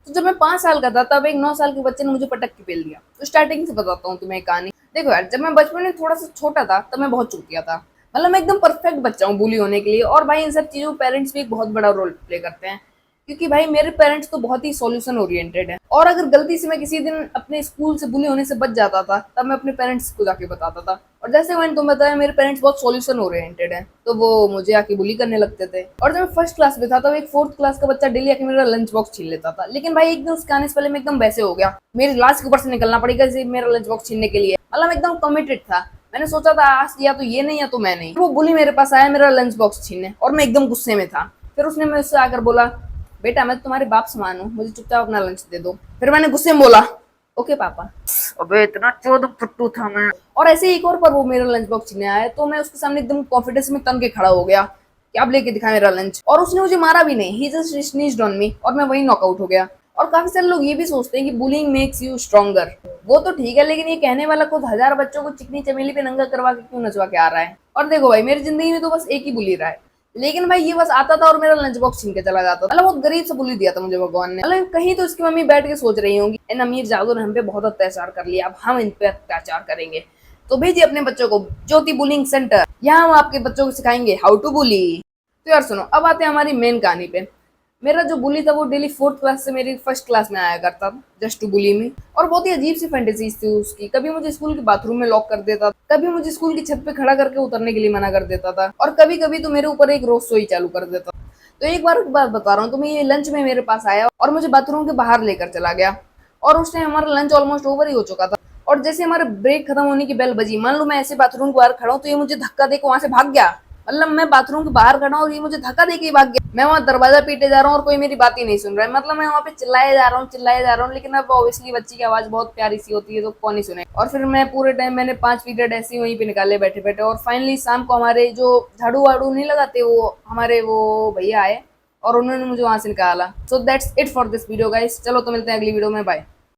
तो जब मैं 5 साल का था तब एक 9 साल के बच्चे ने मुझे पटक के पेल दिया। तो स्टार्टिंग से बताता हूँ तुम्हें एक कहानी। देखो यार, जब मैं बचपन में थोड़ा सा छोटा था तब मैं बहुत चूतिया था। मतलब मैं एकदम परफेक्ट बच्चा हूँ बुली होने के लिए। और भाई इन सब चीजों में पेरेंट्स भी एक बहुत बड़ा रोल प्ले करते हैं, क्योंकि भाई मेरे पेरेंट्स तो बहुत ही सॉल्यूशन ओरिएंटेड है। और अगर गलती से मैं किसी दिन अपने स्कूल से बुली होने से बच जाता था तब मैं अपने पेरेंट्स को जाके बताता था। और जैसे मैंने तुम्हें बताया, मेरे पेरेंट्स बहुत सॉल्यूशन ओरिएंटेड है, तो वो मुझे आके बुली करने लगते थे। और जब मैं फर्स्ट क्लास में था तब एक फोर्थ क्लास का बच्चा डेली आके मेरा लंच बॉक्स छीन लेता था। लेकिन भाई एक दिन उसके आने से पहले मैं एकदम वैसे हो गया, मेरी लाश के ऊपर से निकलना पड़ेगा जैसे मेरा लंच बॉक्स छीनने के लिए। मतलब एकदम कमिटेड था। मैंने सोचा था आज या तो ये नहीं या तो मैं नहीं। वो बुली मेरे पास आया मेरा लंच बॉक्स छीनने, और मैं एकदम गुस्से में था। फिर उसने मुझसे आकर बोला, बेटा मैं तुम्हारे बाप समान हूँ, मुझे चुपचाप अपना लंच दे दो। फिर मैंने गुस्से में बोला, ओके पापा। अबे इतना चोद फुट्टू था मैं। और ऐसे ही एक और पर वो मेरा लंच बॉक्स छीनने आया, तो मैं उसके सामने एकदम कॉन्फिडेंस में तन के खड़ा हो गया कि अब लेके दिखा मेरा लंच। और उसने मुझे मारा भी नहीं, ही जस्ट स्नीज्ड ऑन मी, और मैं वही नॉकआउट हो गया। और काफी सारे लोग ये भी सोचते हैं कि बुलिंग मेक्स यू स्ट्रॉन्गर। वो तो ठीक है, लेकिन ये कहने वाला खुद 1000 बच्चों को चिकनी चमेली पे नंगा करवा के क्यों नचवा के आ रहा है। और देखो भाई, मेरी जिंदगी में तो बस एक ही बुली रहा है, लेकिन भाई ये बस आता था और मेरा लंच बॉक्स छीन के चला जाता था। मतलब बहुत गरीब से बुली दिया था मुझे भगवान ने। मतलब कहीं तो उसकी मम्मी बैठ के सोच रही होंगी, इन अमीर जादू ने हम पे बहुत अत्याचार कर लिया, अब हम इन पे अत्याचार करेंगे। तो भेजिए अपने बच्चों को ज्योति बुलिंग सेंटर, यहाँ हम आपके बच्चों को सिखाएंगे हाउ टू बुली। तो यार सुनो, अब आते हैं हमारी मेन कहानी पे। मेरा जो बुली था वो डेली फोर्थ क्लास से मेरी फर्स्ट क्लास में आया करता था, जस्ट टू बुली में। और बहुत ही अजीब सी फैंटेसीज थी उसकी। कभी मुझे स्कूल के बाथरूम में लॉक कर देता, कभी मुझे स्कूल की छत पे खड़ा करके उतरने के लिए मना कर देता था, और कभी कभी तो मेरे ऊपर एक रोज सोई चालू कर देता। तो एक बार की बात बता रहा हूँ तुम्हें, ये लंच में मेरे पास आया और मुझे बाथरूम के बाहर लेकर चला गया। और उस टाइम हमारा लंच ऑलमोस्ट ओवर ही हो चुका था। और जैसे हमारे ब्रेक खत्म होने की बेल बजी, मान लो मैं ऐसे बाथरूम के बाहर खड़ा हूँ, तो ये मुझे धक्का देकर वहां से भाग गया। मतलब मैं बाथरूम के बाहर खड़ा हूँ और ये मुझे धक्का देके भाग गया। मैं वहां दरवाजा पीटे जा रहा हूँ और कोई मेरी बात ही नहीं सुन रहा है। मतलब मैं वहां पे चिल्लाए जा रहा हूँ, चिल्लाए जा रहा हूँ, लेकिन अब ऑब्वियसली बच्ची की आवाज बहुत प्यारी सी होती है तो कौन ही सुने। और फिर मैं पूरे टाइम मैंने 5 पीरियड ऐसे ही वहीं पे निकाले बैठे बैठे। और फाइनली शाम को हमारे जो झाड़ू वाड़ू नहीं लगाते, वो हमारे वो भैया आए और उन्होंने मुझे वहां से निकाला। So that's it for this video guys. चलो तो मिलते हैं अगली वीडियो में, बाय।